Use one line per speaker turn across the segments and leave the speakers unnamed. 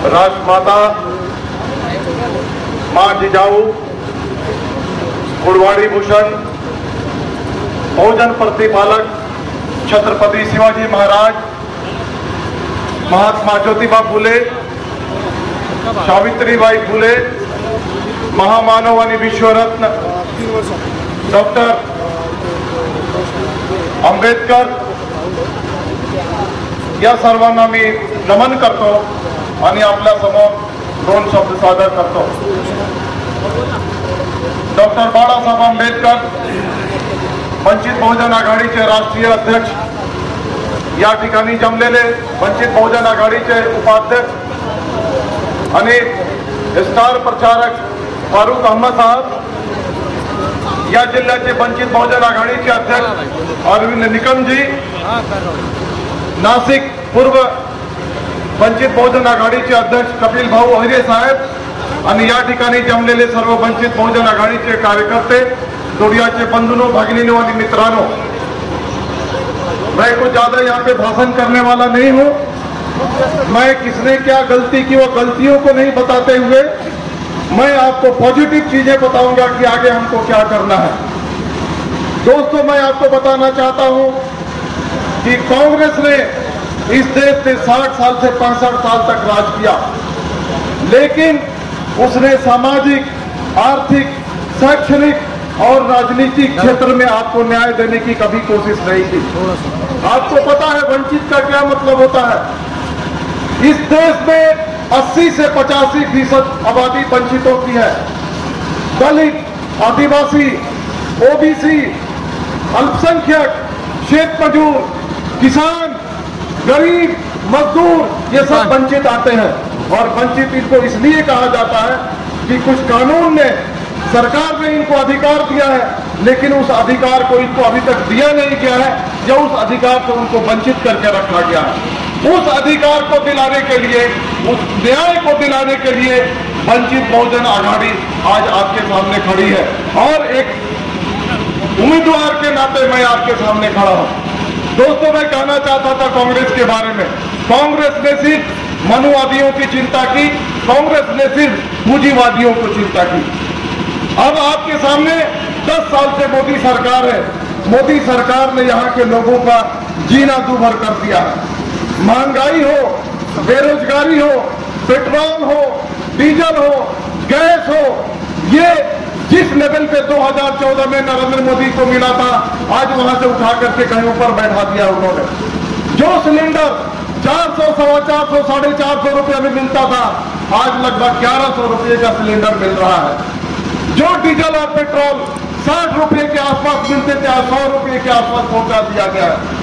राजमाता मां जिजाऊ गुड़वाड़ी भूषण बहुजन प्रतिपालक छत्रपति शिवाजी महाराज, महात्मा ज्योतिबा फुले, सावित्रीबाई फुले, महामानव आणि विश्वरत्न डॉक्टर आंबेडकर या सर्वांना मी नमन करतो आणि आपल्या समोर दोन शब्द सादर करतो। डॉक्टर बाळासाहेब आंबेडकर वंचित बहुजन आघाडीचे राष्ट्रीय अध्यक्ष, या ठिकाणी जमलेले वंचित बहुजन आघाडीचे उपाध्यक्ष आणि स्टार प्रचारक फारूक अहमद साहब, या जिल्ह्याचे वंचित बहुजन आघाडीचे अध्यक्ष अरविंद निकम जी, नाशिक पूर्व वंचित बहुजन आघाडीचे अध्यक्ष कपिल भाऊ अहिरे साहेब आणि या ठिकाणी जमलेले सर्व वंचित बहुजन आघाडीचे कार्यकर्ते, दुनियाचे बंधुओं, भगिनीनों और मित्रांनो, मैं कुछ ज्यादा यहाँ पे भाषण करने वाला नहीं हूँ। मैं किसने क्या गलती की वो गलतियों को नहीं बताते हुए मैं आपको पॉजिटिव चीजें बताऊंगा कि आगे हमको क्या करना है। दोस्तों, मैं आपको बताना चाहता हूं कि कांग्रेस ने इस देश में 60 साल से 65 साल तक राज किया, लेकिन उसने सामाजिक, आर्थिक, शैक्षणिक और राजनीतिक क्षेत्र में आपको न्याय देने की कभी कोशिश नहीं की। आपको पता है वंचित का क्या मतलब होता है। इस देश में 80 से 85% आबादी वंचितों की है। दलित, आदिवासी, ओबीसी, अल्पसंख्यक, खेत मजदूर, किसान, गरीब, मजदूर, ये सब वंचित आते हैं। और वंचित इनको इसलिए कहा जाता है कि कुछ कानून ने, सरकार ने इनको अधिकार दिया है, लेकिन उस अधिकार को इनको अभी तक दिया नहीं गया है, या उस अधिकार से उनको वंचित करके रखा गया है। उस अधिकार को दिलाने के लिए, उस न्याय को दिलाने के लिए वंचित बहुजन आघाड़ी आज आपके सामने खड़ी है। और एक उम्मीदवार के नाते मैं आपके सामने खड़ा हूं। दोस्तों, मैं कहना चाहता था कांग्रेस के बारे में, कांग्रेस ने सिर्फ मनुवादियों की चिंता की, कांग्रेस ने सिर्फ पूंजीवादियों को चिंता की। अब आपके सामने 10 साल से मोदी सरकार है। मोदी सरकार ने यहाँ के लोगों का जीना दूभर कर दिया है। महंगाई हो, बेरोजगारी हो, पेट्रोल हो, डीजल हो, गैस हो, ये जिस लेवल पे 2014 में नरेंद्र मोदी को मिला था, आज वहां से उठा करके कहीं ऊपर बैठा दिया उन्होंने। जो सिलेंडर 400, 450, 450 रुपये में मिलता था, आज लगभग 1100 रुपये का सिलेंडर मिल रहा है। जो डीजल और पेट्रोल 60 रुपये के आसपास मिलते थे, आज 100 रुपये के आसपास पहुंचा दिया गया है।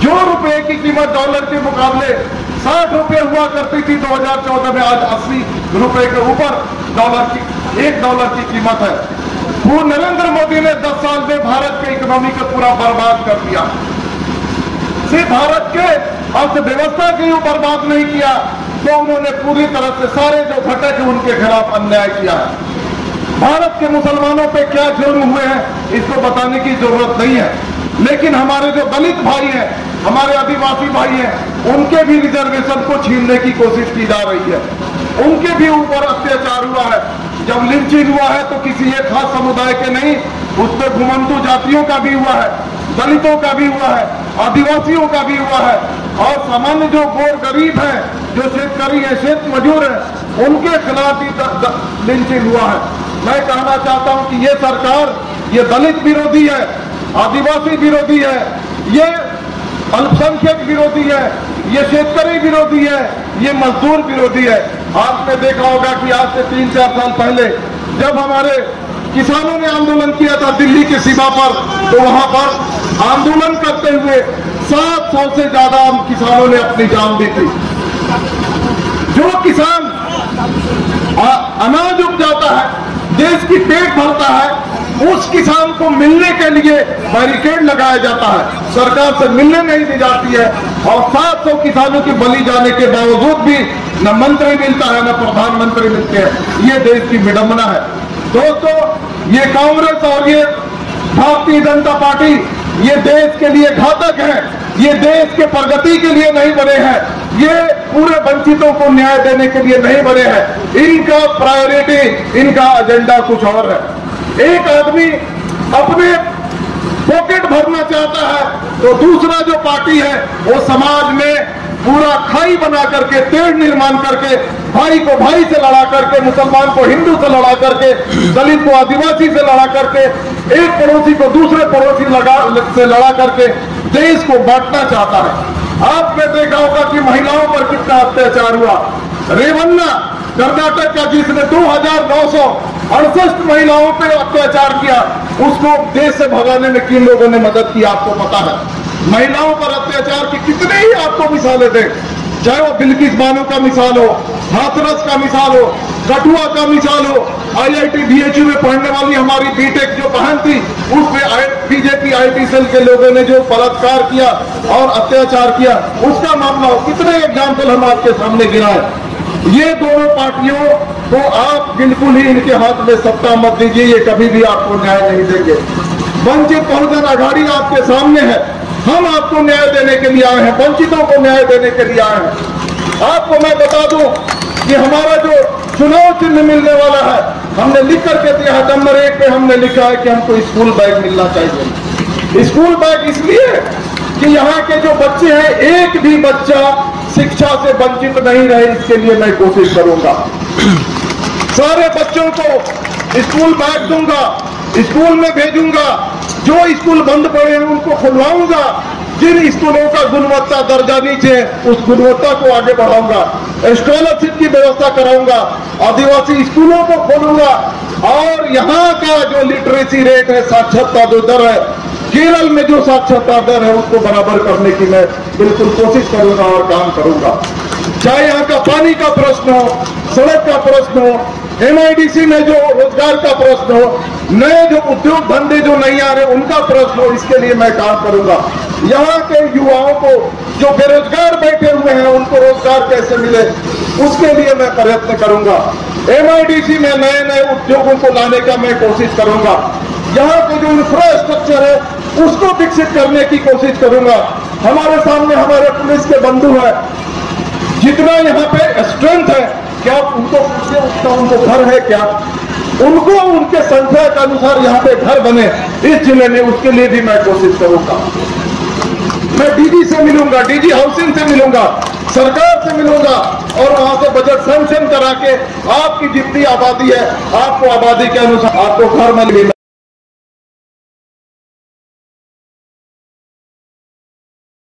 जो रुपए की कीमत डॉलर के मुकाबले 60 रुपये हुआ करती थी 2014 में, आज 80 रुपए के ऊपर $1 की कीमत है। वो नरेंद्र मोदी ने 10 साल में भारत के इकोनॉमी को पूरा बर्बाद कर दिया। सिर्फ भारत के अर्थव्यवस्था की बर्बाद नहीं किया, तो उन्होंने पूरी तरह से सारे जो घटक है उनके खिलाफ अन्याय किया है। भारत के मुसलमानों पे क्या जुर्म हुए हैं इसको बताने की जरूरत नहीं है, लेकिन हमारे जो दलित भाई हैं, हमारे आदिवासी भाई हैं, उनके भी रिजर्वेशन को छीनने की कोशिश की जा रही है। उनके भी ऊपर अत्याचार हुआ है। जब लिंचिंग हुआ है तो किसी एक खास समुदाय के नहीं, उसमें घुमंतु जातियों का भी हुआ है, दलितों का भी हुआ है, आदिवासियों का भी हुआ है, और सामान्य जो गोर गरीब है, जो शेतकारी है, खेत मजदूर है, उनके खिलाफ भी लिंचिंग हुआ है। मैं कहना चाहता हूं कि ये सरकार, ये दलित विरोधी है, आदिवासी विरोधी है, ये अल्पसंख्यक विरोधी है, ये शेतकारी विरोधी है, ये मजदूर विरोधी है। आपने देखा होगा कि आज से 3-4 साल पहले जब हमारे किसानों ने आंदोलन किया था दिल्ली की सीमा पर, तो वहां पर आंदोलन करते हुए 700 से ज्यादा किसानों ने अपनी जान दी थी। जो किसान अनाज उपजाता है, देश की पेट भरता है, उस किसान को मिलने के लिए बैरिकेड लगाया जाता है, सरकार से मिलने नहीं दी जाती है। और 700 किसानों की बलि जाने के बावजूद भी न मंत्री मिलता है, न प्रधानमंत्री मिलते हैं। ये देश की विडंबना है। दोस्तों, ये कांग्रेस और ये भारतीय जनता पार्टी ये देश के लिए घातक है। ये देश के प्रगति के लिए नहीं बने हैं, ये पूरे वंचितों को न्याय देने के लिए नहीं बने हैं। इनका प्रायोरिटी, इनका एजेंडा कुछ और है। एक आदमी अपने पॉकेट भरना चाहता है तो दूसरा जो पार्टी है वो समाज में पूरा खाई बना करके, तेड़ निर्माण करके, भाई को भाई से लड़ा करके, मुसलमान को हिंदू से लड़ा करके, दलित को आदिवासी से लड़ा करके, एक पड़ोसी को दूसरे पड़ोसी से लड़ा करके देश को बांटना चाहता है। आपने देखा होगा कि महिलाओं पर कितना अत्याचार हुआ। रेवन्ना कर्नाटक का, जिसने 2968 महिलाओं पर अत्याचार किया, उसको देश से भगाने में किन लोगों ने मदद की आपको पता है। महिलाओं पर अत्याचार की कितने ही आपको मिसालें दें, चाहे वो बिल्किस बानो का मिसाल हो, हाथरस का मिसाल हो, कठुआ का मिसाल हो, IIT BHU में पढ़ने वाली हमारी बीटेक जो बहन थी, उस पे बीजेपी IT सेल के लोगों ने जो बलात्कार किया और अत्याचार किया, उसका मामला हो। कितने एग्जाम्पल हम आपके सामने गिनाए। ये दोनों पार्टियों को आप बिल्कुल ही इनके हाथ में सत्ता मत दीजिए, ये कभी भी आपको न्याय नहीं देंगे। वंचित बहुजन आघाड़ी आपके सामने है, हम आपको न्याय देने के लिए आए हैं, वंचितों को न्याय देने के लिए आए हैं। आपको मैं बता दूं कि हमारा जो चुनाव चिन्ह मिलने वाला है, हमने लिख करके दिया है। नंबर 1 पे हमने लिखा है कि हमको स्कूल बैग मिलना चाहिए। स्कूल बैग इसलिए कि यहाँ के जो बच्चे हैं, एक भी बच्चा शिक्षा से वंचित नहीं रहे, इसके लिए मैं कोशिश करूंगा। सारे बच्चों को स्कूल बैग दूंगा, स्कूल में भेजूंगा। जो स्कूल बंद पड़े हैं उनको खुलवाऊंगा। जिन स्कूलों का गुणवत्ता दर्जा नीचे है, उस गुणवत्ता को आगे बढ़ाऊंगा। स्कॉलरशिप की व्यवस्था कराऊंगा, आदिवासी स्कूलों को खोलूंगा और यहाँ का जो लिटरेसी रेट है, साक्षरता जो दर है, केरल में जो साक्षरता दर है, उसको बराबर करने की मैं बिल्कुल कोशिश करूंगा और काम करूंगा। चाहे यहाँ का पानी का प्रश्न हो, सड़क का प्रश्न हो, MIDC में जो रोजगार का प्रश्न हो, नए जो उद्योग धंधे जो नहीं आ रहे उनका प्रश्न हो, इसके लिए मैं काम करूंगा। यहाँ के युवाओं को जो बेरोजगार बैठे हुए हैं, उनको रोजगार कैसे मिले, उसके लिए मैं प्रयत्न करूंगा। MIDC में नए नए उद्योगों को लाने का मैं कोशिश करूंगा। यहाँ के जो इंफ्रास्ट्रक्चर है, उसको विकसित करने की कोशिश करूंगा। हमारे सामने हमारे पुलिस के बंधु है, जितना यहाँ पे स्ट्रेंथ है, क्या उनको पूछे उतना उनको घर है क्या? उनको उनके संख्या के अनुसार यहाँ पे घर बने इस जिले में, उसके लिए भी मैं कोशिश करूंगा। मैं DG से मिलूंगा, DG हाउसिंग से मिलूंगा, सरकार से मिलूंगा और वहां से बजट सैंक्शन करा के आपकी जितनी आबादी है, आपको आबादी के अनुसार आपको घर मिलेगा।